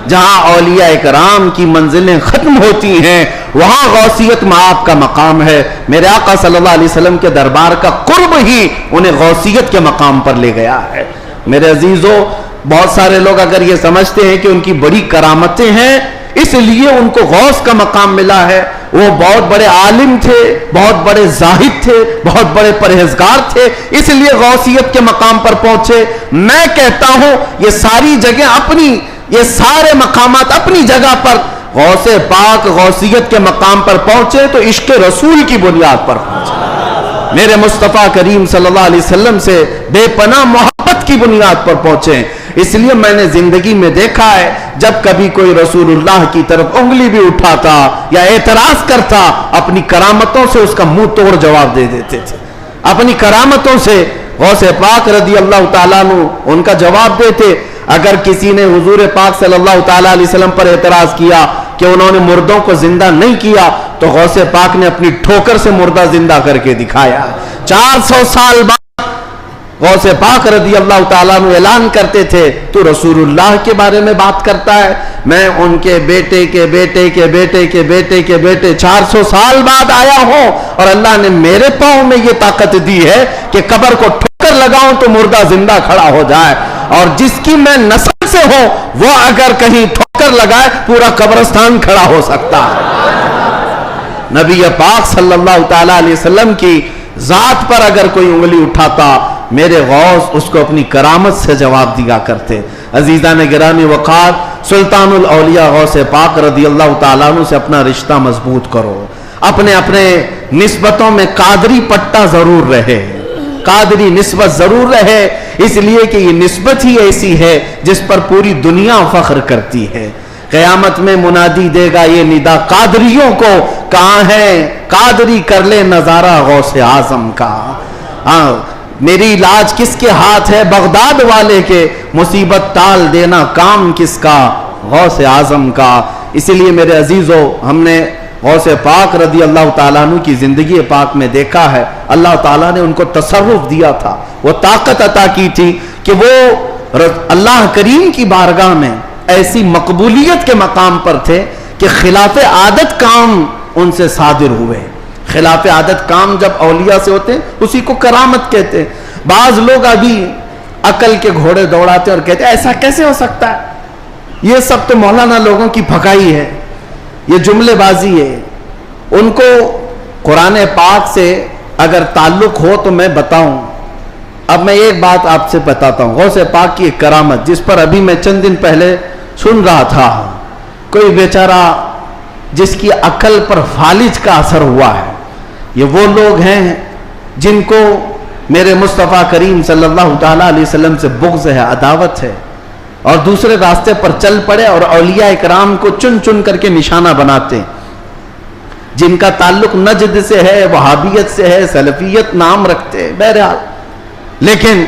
جہاں اولیاء کرام کی منزلیں ختم ہوتی ہیں وہاں غوثیت مآب کا مقام ہے. میرے آقا صلی اللہ علیہ وسلم کے دربار کا قرب ہی انہیں غوثیت کے مقام پر لے گیا ہے. میرے عزیزو، بہت سارے لوگ اگر یہ سمجھتے ہیں کہ ان کی بڑی کرامتیں ہیں اس لیے ان کو غوث کا مقام ملا ہے، وہ بہت بڑے عالم تھے، بہت بڑے زاہد تھے، بہت بڑے پرہیزگار تھے، اس لیے غوثیت کے مقام پر پہنچے. میں کہتا ہوں یہ ساری جگہ یہ سارے مقامات اپنی جگہ پر غوث پاک غوثیت کے مقام پر پہنچے تو عشق رسول کی بنیاد پر پہنچے، میرے مصطفیٰ کریم صلی اللہ علیہ وسلم سے بے پناہ محبت کی بنیاد پر پہنچے. اس لیے میں نے زندگی میں دیکھا ہے جب کبھی کوئی رسول اللہ کی طرف انگلی بھی اٹھاتا یا اعتراض کرتا اپنی کرامتوں سے اس کا منہ توڑ جواب دے دیتے تھے. اپنی کرامتوں سے غوث پاک رضی اللہ تعالیٰ عنہ ان کا جواب دیتے. اگر کسی نے حضور پاک صلی اللہ تعالیٰ علیہ وسلم پر اعتراض کیا کہ انہوں نے مردوں کو زندہ نہیں کیا تو غوث پاک نے اپنی ٹھوکر سے مردہ زندہ کر کے دکھایا. 400 سال بعد غوث پاک رضی اللہ تعالیٰ عنہ اعلان کرتے تھے تو رسول اللہ کے بارے میں بات کرتا ہے، میں ان کے بیٹے کے بیٹے کے بیٹے کے بیٹے کے بیٹے 400 سال بعد آیا ہوں اور اللہ نے میرے پاؤں میں یہ طاقت دی ہے کہ قبر کو ٹھوکر لگاؤں تو مردہ زندہ کھڑا ہو جائے، اور جس کی میں نسل سے ہوں وہ اگر کہیں ٹھوکر لگائے پورا قبرستان کھڑا ہو سکتا ہے. نبی پاک صلی اللہ تعالیٰ علیہ وسلم کی ذات پر اگر کوئی انگلی اٹھاتا میرے غوث اس کو اپنی کرامت سے جواب دیا کرتے. عزیزان گرامی وقار، سلطان الاولیاء غوث پاک رضی اللہ تعالیٰ عنہ سے اپنا رشتہ مضبوط کرو. اپنے نسبتوں میں قادری پٹا ضرور رہے، قادری نسبت ضرور رہے، اس لیے کہ یہ نسبت ہی ایسی ہے جس پر پوری دنیا فخر کرتی ہے. قیامت میں منادی دے گا یہ ندا قادریوں کو، کہاں ہے قادری کر لے نظارہ غوث اعظم کا. میری لاج کس کے ہاتھ ہے بغداد والے کے، مصیبت ٹال دینا کام کس کا غوث اعظم کا. اسی لیے میرے عزیزو، ہم نے غوث پاک رضی اللہ تعالیٰ عنہ کی زندگی پاک میں دیکھا ہے اللہ تعالیٰ نے ان کو تصرف دیا تھا، وہ طاقت عطا کی تھی کہ وہ اللہ کریم کی بارگاہ میں ایسی مقبولیت کے مقام پر تھے کہ خلاف عادت کام ان سے صادر ہوئے. خلاف عادت کام جب اولیاء سے ہوتے ہیں اسی کو کرامت کہتے ہیں. بعض لوگ ابھی عقل کے گھوڑے دوڑاتے اور کہتے ہیں ایسا کیسے ہو سکتا ہے، یہ سب تو مولانا لوگوں کی پھکائی ہے، یہ جملے بازی ہے. ان کو قرآن پاک سے اگر تعلق ہو تو میں بتاؤں. اب میں ایک بات آپ سے بتاتا ہوں، غوث پاک کی ایک کرامت جس پر ابھی میں چند دن پہلے سن رہا تھا. کوئی بیچارہ جس کی عقل پر فالج کا اثر ہوا ہے، یہ وہ لوگ ہیں جن کو میرے مصطفیٰ کریم صلی اللہ تعالیٰ علیہ وسلم سے بغض ہے، عداوت ہے، اور دوسرے راستے پر چل پڑے اور اولیاء اکرام کو چن چن کر کے نشانہ بناتے، جن کا تعلق نجد سے ہے، وہابیت سے ہے، سلفیت نام رکھتے. بہرحال لیکن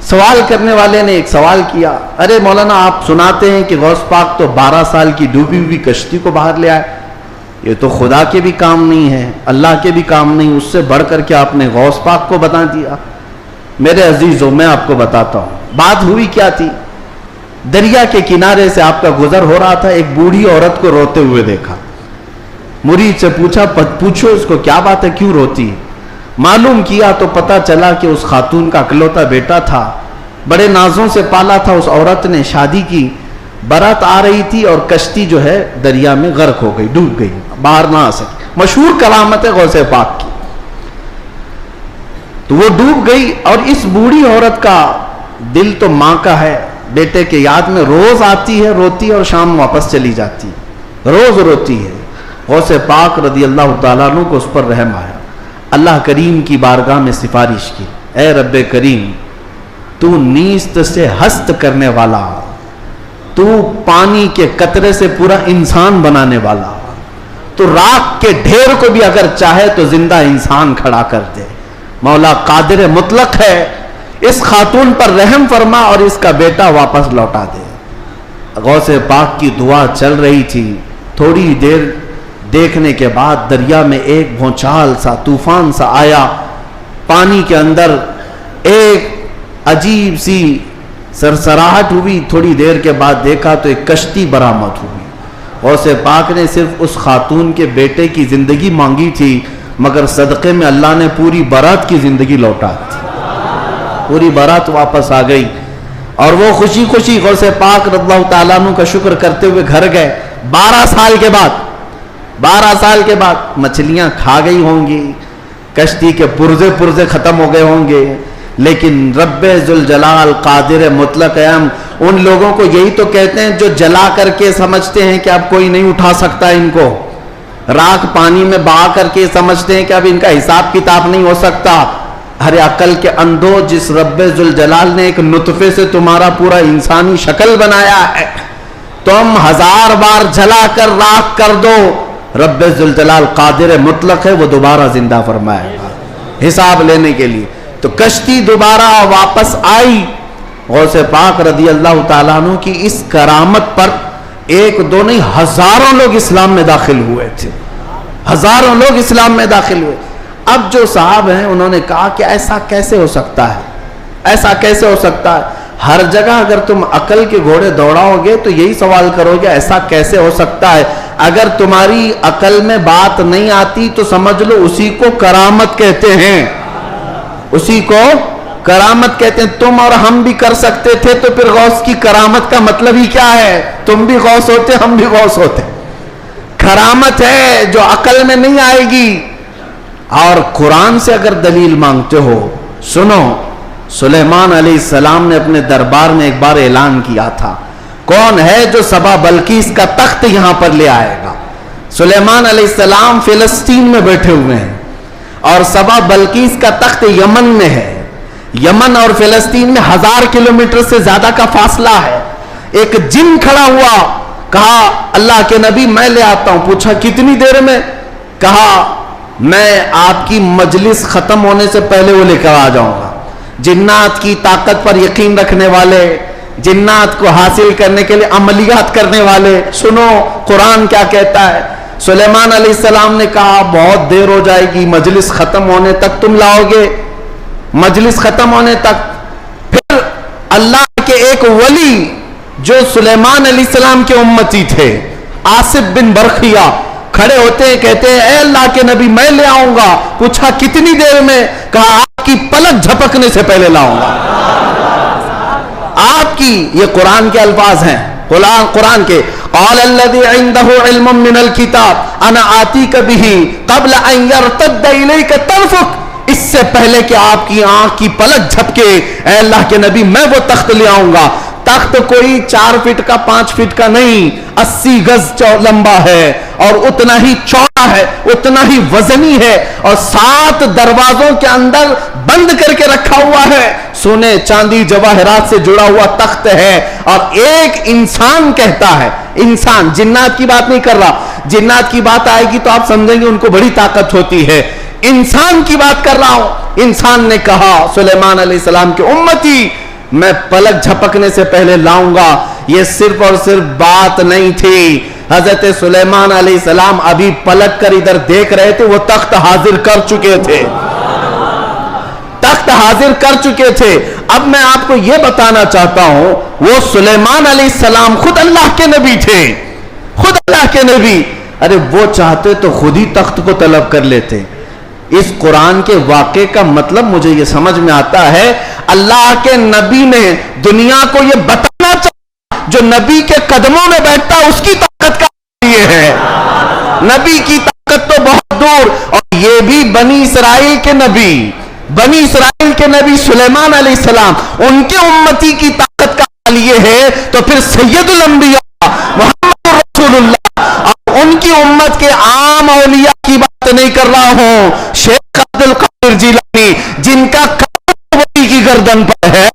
سوال کرنے والے نے ایک سوال کیا، ارے مولانا آپ سناتے ہیں کہ غوث پاک تو 12 سال کی ڈوبی ہوئی کشتی کو باہر لے آئے، یہ تو خدا کے بھی کام نہیں ہے، اللہ کے بھی کام نہیں، اس سے بڑھ کر کے آپ نے غوث پاک کو بتا دیا. میرے عزیزوں، میں آپ کو بتاتا ہوں بات ہوئی کیا تھی. دریا کے کنارے سے آپ کا گزر ہو رہا تھا، ایک بوڑھی عورت کو روتے ہوئے دیکھا. مرید سے پوچھو اس کو کیا بات ہے، کیوں روتی. معلوم کیا تو پتا چلا کہ اس خاتون کا اکلوتا بیٹا تھا، بڑے نازوں سے پالا تھا. اس عورت نے شادی کی، برات آ رہی تھی اور کشتی جو ہے دریا میں غرق ہو گئی، ڈوب گئی، باہر نہ آ سکی. مشہور کرامت ہے غوث پاک کی. تو وہ ڈوب گئی اور اس بوڑھی عورت کا دل تو ماں کا ہے، بیٹے کے یاد میں روز آتی ہے، روتی اور شام واپس چلی جاتی، روز روتی ہے. غوث پاک رضی اللہ تعالیٰ عنہ کو اس پر رحم آیا، اللہ کریم کی بارگاہ میں سفارش کی، اے رب کریم تو نیست سے ہست کرنے والا، تو پانی کے قطرے سے پورا انسان بنانے والا، تو راکھ کے ڈھیر کو بھی اگر چاہے تو زندہ انسان کھڑا کر دے. مولا قادر مطلق ہے، اس خاتون پر رحم فرما اور اس کا بیٹا واپس لوٹا دے. غوث پاک کی دعا چل رہی تھی. تھوڑی دیر دیکھنے کے بعد دریا میں ایک بھونچال سا، طوفان سا آیا. پانی کے اندر ایک عجیب سی सरसराहट हुई, थोड़ी देर के बाद देखा तो एक कश्ती बरामद हुई। गौसे पाक ने सिर्फ उस खातून के बेटे की जिंदगी मांगी थी, मगर सदक़े में अल्लाह ने पूरी बारात की जिंदगी लौटा दी। पूरी बारात वापस आ गई और वो खुशी खुशी गौसे पाक रज़ियल्लाहु ताला अन्हु का शुक्र करते हुए घर गए। 12 साल के बाद मछलियां खा गई होंगी, कश्ती के पुर्जे पुर्जे खत्म हो गए होंगे, लेकिन रब्बे जुल जलाल कादिर मुतलक हम उन लोगों को यही तो कहते हैं जो जला करके समझते हैं कि अब कोई नहीं उठा सकता इनको, राख पानी में बहा करके समझते हैं कि अब इनका हिसाब किताब नहीं हो सकता। अरे अकल के अंधो, जिस रब्बे जुल जलाल ने एक नुतफे से तुम्हारा पूरा इंसानी शक्ल बनाया है, तुम 1000 बार जला कर राख कर दो, रब्बे जुल जलाल कादिर मुतलक है, वो दोबारा जिंदा फरमाएगा हिसाब लेने के लिए। तो कश्ती दोबारा वापस आई। गौसे पाक रज़ी अल्लाह ताला अन्हु की इस करामत पर एक दो नहीं हजारों लोग इस्लाम में दाखिल हुए थे, हजारों लोग इस्लाम में दाखिल हुए। अब जो साहब हैं उन्होंने कहा कि ऐसा कैसे हो सकता है, ऐसा कैसे हो सकता है। हर जगह अगर तुम अकल के घोड़े दौड़ाओगे तो यही सवाल करोगे ऐसा कैसे हो सकता है। अगर तुम्हारी अकल में बात नहीं आती तो समझ लो उसी को करामत कहते हैं, उसी को करामत कहते हैं। तुम और हम भी कर सकते थे तो फिर गौस की करामत का मतलब ही क्या है? तुम भी गौस होते, हम भी गौस होते। करामत है जो अकल में नहीं आएगी। और कुरान से अगर दलील मांगते हो, सुनो, सुलेमान अलैहिस्सलाम ने अपने दरबार में एक बार ऐलान किया था, कौन है जो सबा बल्कीस का तख्त यहां पर ले आएगा। सुलेमान अलैहिस्सलाम फिलिस्तीन में बैठे हुए हैं और सबा बल्कीस का तख्त यमन में है। यमन और फिलिस्तीन में 1000 किलोमीटर से ज्यादा का फासला है। एक जिन खड़ा हुआ, कहा अल्लाह के नबी मैं ले आता हूं। पूछा कितनी देर में? कहा मैं आपकी मजलिस खत्म होने से पहले वो लेकर आ जाऊंगा। जिन्नात की ताकत पर यकीन रखने वाले, जिन्नात को हासिल करने के लिए अमलियात करने वाले, सुनो कुरान क्या कहता है। सुलेमान अलैहिस्सलाम ने कहा बहुत देर हो जाएगी, मजलिस खत्म होने तक तुम लाओगे, मजलिस खत्म होने तक। फिर अल्लाह के एक वली जो सुलेमान अलैहिस्सलाम के उम्मती थे, आसिफ बिन बरखिया, खड़े होते हैं, कहते हैं ए अल्लाह के नबी मैं ले आऊंगा। पूछा कितनी देर में? कहा आपकी पलक झपकने से पहले लाऊंगा। आपकी, ये कुरान के अल्फाज हैं, कुरान के। क़ाल अल्लज़ी इंदहु इल्मुम मिनल किताब अना आतीका बिही क़ब्ल अन यर्तद्द इलैका तर्फ़ुक। इससे पहले कि आपकी आंख की पलक झपके, ए अल्लाह के नबी मैं वो तख्त ले आऊंगा। तख्त कोई 4 फीट का 5 फीट का नहीं, 80 गज लंबा है और उतना ही चौड़ा है, उतना ही वजनी है और 7 दरवाजों के अंदर बंद करके रखा हुआ है। सोने चांदी जवाहरात से जुड़ा हुआ तख्त है। और एक इंसान कहता है, इंसान, जिन्नात की बात नहीं कर रहा, जिन्नात की बात आएगी तो आप समझेंगे उनको बड़ी ताकत होती है। इंसान की बात कर रहा हूं। इंसान ने कहा सुलेमान अलैहिस्सलाम के उम्मती मैं पलक झपकने से पहले लाऊंगा। यह सिर्फ और सिर्फ बात नहीं थी, हजरत सुलेमान अलैहिस्सलाम अभी पलक कर इधर देख रहे थे, वो तख्त हाजिर कर चुके थे, तख्त हाजिर कर चुके थे। अब मैं आपको यह बताना चाहता हूं, वो सुलेमान अलैहिस्सलाम खुद अल्लाह के नबी थे, खुद अल्लाह के नबी। अरे वो चाहते तो खुद ही तख्त को तलब कर लेते। इस कुरान के वाक़े का मतलब मुझे यह समझ में आता है, अल्लाह के नबी ने दुनिया को यह बताना चाहा, जो नबी के कदमों में बैठता उसकी ताकत का ये है। नबी की ताकत तो बहुत दूर। और ये भी बनी इसराइल के नबी, बनी इसराइल के नबी सुलेमान अलैहिस्सलाम, उनके उम्मती की ताकत का हाल ये है, तो फिर सैयदुल अंबिया मुहम्मद रसूलुल्लाह और उनकी उम्मत के आम औलिया की बात नहीं कर रहा हूं। शेख अब्दुल कादिर जिलानी, जिनका वली की गर्दन पर है,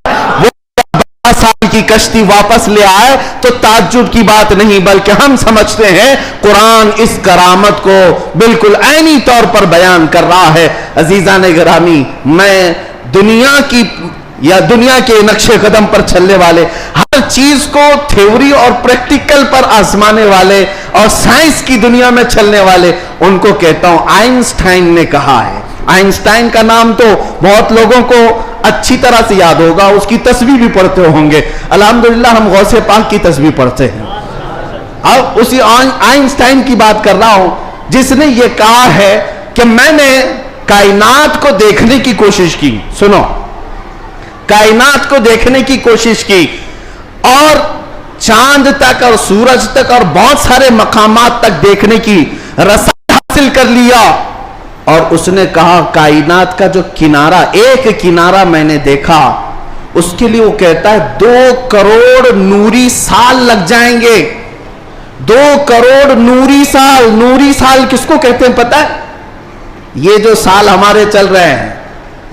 वो 12 साल की कश्ती वापस ले आए तो ताज्जुब की बात नहीं, बल्कि हम समझते हैं कुरान इस करामत को बिल्कुल ऐनी तौर पर बयान कर रहा है। अजीजान गिरामी, मैं दुनिया की या दुनिया के नक्शे कदम पर चलने वाले, हर चीज को थ्योरी और प्रैक्टिकल पर आजमाने वाले और साइंस की दुनिया में चलने वाले, उनको कहता हूं आइंस्टाइन ने कहा है। आइंस्टाइन का नाम तो बहुत लोगों को अच्छी तरह से याद होगा, उसकी तस्बीह भी पढ़ते होंगे। अल्हम्दुलिल्लाह हम गौसे पाक की तस्बीह पढ़ते हैं। अब उसी आइंस्टाइन की बात कर रहा हूं, जिसने ये कहा है कि मैंने कायनात को देखने की कोशिश की, सुनो, कायनात को देखने की कोशिश की और चांद तक और सूरज तक और बहुत सारे मकामात तक देखने की रसाई हासिल कर लिया। और उसने कहा कायनात का जो किनारा, एक किनारा मैंने देखा, उसके लिए वो कहता है 2 करोड़ नूरी साल लग जाएंगे। 2 करोड़ नूरी साल। नूरी साल किसको कहते हैं पता है? ये जो साल हमारे चल रहे हैं,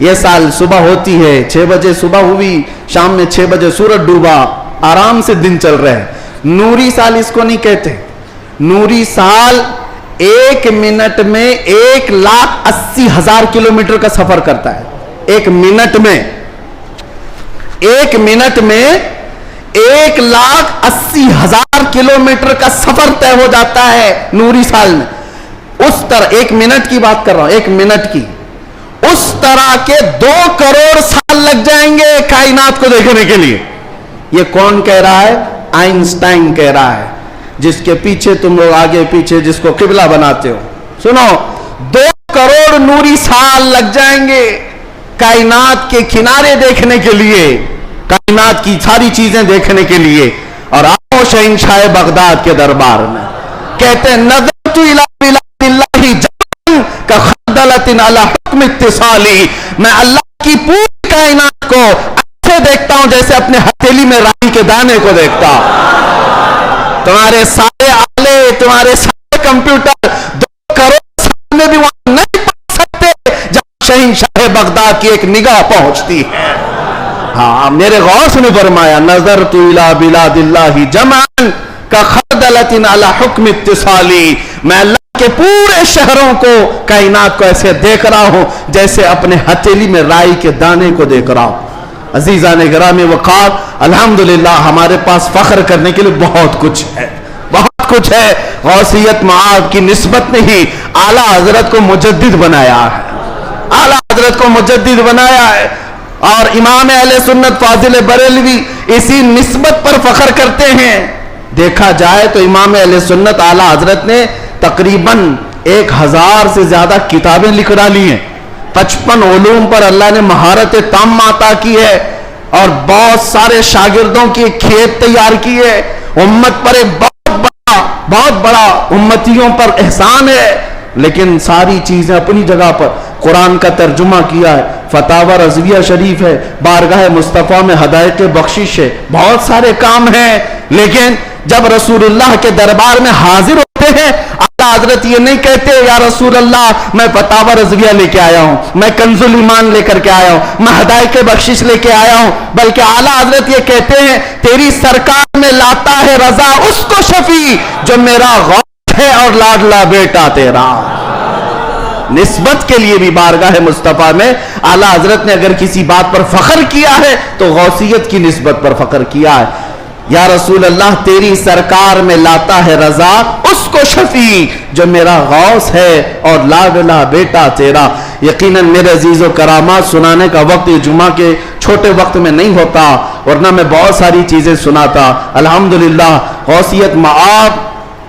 ये साल सुबह होती है 6 बजे सुबह हुई, शाम में 6 बजे सूरज डूबा, आराम से दिन चल रहे हैं। नूरी साल इसको नहीं कहते। नूरी साल 1 मिनट में 1,80,000 किलोमीटर का सफर करता है। 1 मिनट में 1,80,000 किलोमीटर का सफर तय हो जाता है नूरी साल में। उस तरह 1 मिनट की बात कर रहा हूं, 1 मिनट की, उस तरह के 2 करोड़ साल लग जाएंगे कायनात को देखने के लिए। ये कौन कह रहा है? आइंस्टाइन कह रहा है, जिसके पीछे तुम लोग आगे पीछे जिसको किबला बनाते हो। सुनो, 2 करोड़ नूरी साल लग जाएंगे कायनात के किनारे देखने के लिए, कायनात की सारी चीजें देखने के लिए। और आओ शहंशाह बगदाद के दरबार में, कहते हैं नज़रतु इला बिलादिल्लाहि जमअन का खदलतिन अला हुक्म इत्तिसाली। मैं अल्लाह की पूरी कायनात को ऐसे देखता हूं जैसे अपने हथेली में राई के दाने को देखता। तुम्हारे सारे आले, तुम्हारे सारे कंप्यूटर 2 करोड़ साल में भी वहां नहीं पहुंच सकते जहां शहंशाह बगदाद की एक निगाह पहुंचती है। हाँ, मेरे गौस ने फरमाया नज़रतु इला बिलादिल्लाहि जमअन का खदलतिन अला हुक्म इत्तिसाली। मैं अल्लाह के पूरे शहरों को, कायनात को ऐसे देख रहा हूं जैसे अपने हथेली में राई के दाने को देख रहा हूं। अजीज़ान गिरामी वक़ार, अल्हम्दुलिल्लाह हमारे पास फख्र करने के लिए बहुत कुछ है, बहुत कुछ है। गौसियत मआब की निस्बत ने ही आला हजरत को मुजद्दिद बनाया है, आला हजरत को मुजद्दिद बनाया है। और इमाम अहले सुन्नत फाजिल बरेलवी इसी निस्बत पर फख्र करते हैं। देखा जाए तो इमाम अहले सुन्नत आला हजरत ने तकरीबन 1000 से ज्यादा किताबें लिख डाली हैं। 55 उलूम पर अल्लाह ने महारत ताम अता की है और बहुत सारे शागिर्दों की खेत तैयार की है। उम्मत पर एक बहुत बड़ा उम्मतियों पर एहसान है। लेकिन सारी चीजें अपनी जगह पर, कुरान का तर्जुमा किया है, फतावा रज़विया शरीफ है, बारगाह मुस्तफ़ा में हदायत बख्शिश है, बहुत सारे काम हैं। लेकिन जब रसूलुल्लाह के दरबार में हाजिर होते हैं, आला हजरत ये नहीं कहते या रसूल अल्लाह मैं फतावा रज़विया लेके आया हूं, मैं कंजुल ईमान लेकर के आया हूं, मैं हदायत बख्शिश लेके आया हूं, बल्कि आला हजरत ये कहते हैं तेरी सरकार में लाता है रजा उसको शफी जो मेरा गौस है और लाडला बेटा तेरा। निस्बत के लिए भी बारगाह मुस्तफ़ा में आला हजरत ने अगर किसी बात पर फख्र किया है तो गौसियत की निस्बत पर फख्र किया है। या रसूल अल्लाह तेरी सरकार में लाता है रजा उसको शफी जो मेरा गौस है और लाडला बेटा तेरा। यकीनन मेरे अजीज़ो करामात सुनाने का वक्त जुमा के छोटे वक्त में नहीं होता, वरना मैं बहुत सारी चीजें सुनाता। अल्हम्दुलिल्लाह गौसियत मआब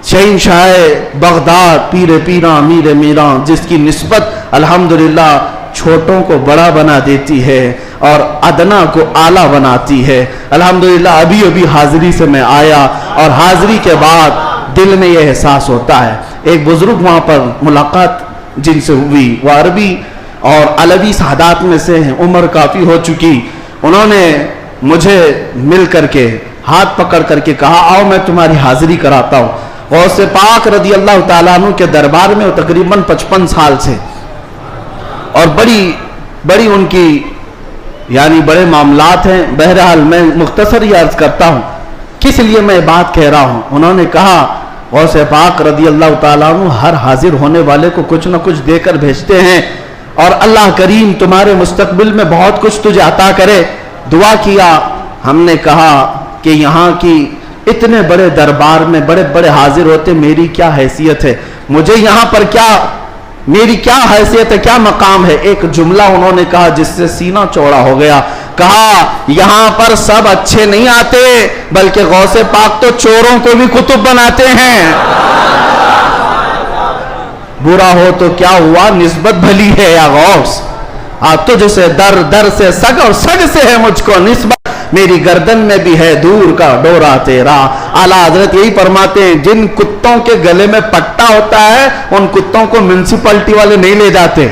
शहंशाह बगदाद पीरे पीरा मीरे मीरा, जिसकी निस्बत अल्हम्दुलिल्लाह छोटों को बड़ा बना देती है और अदना को आला बनाती है। अल्हम्दुलिल्लाह अभी अभी हाजिरी से मैं आया और हाजिरी के बाद दिल में यह एहसास होता है। एक बुजुर्ग वहाँ पर मुलाकात जिनसे हुई, वह अरबी और अलवी सादात में से हैं, उम्र काफ़ी हो चुकी। उन्होंने मुझे मिल करके हाथ पकड़ करके कहा आओ मैं तुम्हारी हाजिरी कराता हूँ। गौसे पाक रदी अल्लाह ताला अन्हु के दरबार में वो तकरीबन 55 साल से, और बड़ी उनकी यानी बड़े मामलात हैं। बहरहाल मैं मुख्तसर ही अर्ज करता हूँ किस लिए मैं बात कह रहा हूँ। उन्होंने कहा गौसे पाक रदी अल्लाह ताला अन्हु हर हाजिर होने वाले को कुछ न कुछ देकर भेजते हैं और अल्लाह करीम तुम्हारे मुस्तकबिल में बहुत कुछ तुझे अता करे। दुआ किया। हमने कहा कि यहाँ की इतने बड़े दरबार में बड़े बड़े हाजिर होते, मेरी क्या हैसियत है, मुझे यहाँ पर क्या मेरी क्या हैसियत है, क्या मकाम है। एक जुमला उन्होंने कहा जिससे सीना चौड़ा हो गया। कहा यहां पर सब अच्छे नहीं आते, बल्कि गौसे पाक तो चोरों को भी कुतुब बनाते हैं। बुरा हो तो क्या हुआ, निस्बत भली है या गौस। तुझसे दर दर से सग और सग से है मुझको निस्बत, मेरी गर्दन में भी है दूर का डोरा तेरा। आला हजरत यही फरमाते हैं, जिन कुत्तों के गले में पट्टा होता है उन कुत्तों को म्युनिसिपैलिटी वाले नहीं ले जाते,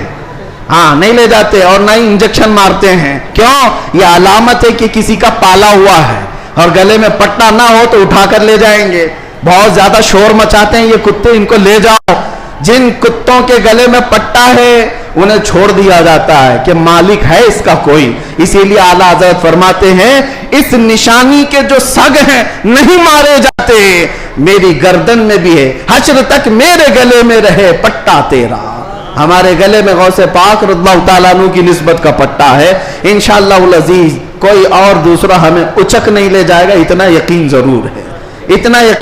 हाँ नहीं ले जाते, और ना ही इंजेक्शन मारते हैं। क्यों? यह अलामत है कि किसी का पाला हुआ है, और गले में पट्टा ना हो तो उठाकर ले जाएंगे। बहुत ज्यादा शोर मचाते हैं ये कुत्ते, इनको ले जाओ। जिन कुत्तों के गले में पट्टा है उन्हें छोड़ दिया जाता है कि मालिक है इसका कोई। इसीलिए आला हज़रत फरमाते हैं, इस निशानी के जो सग हैं नहीं मारे जाते, मेरी गर्दन में भी है, हश्र तक मेरे गले में रहे पट्टा तेरा। हमारे गले में गौसे पाक रज़ियल्लाहु ताला अन्हु की निस्बत का पट्टा है। इंशाअल्लाह अज़ीज कोई और दूसरा हमें उचक नहीं ले जाएगा, इतना यकीन जरूर है, इतना यकीन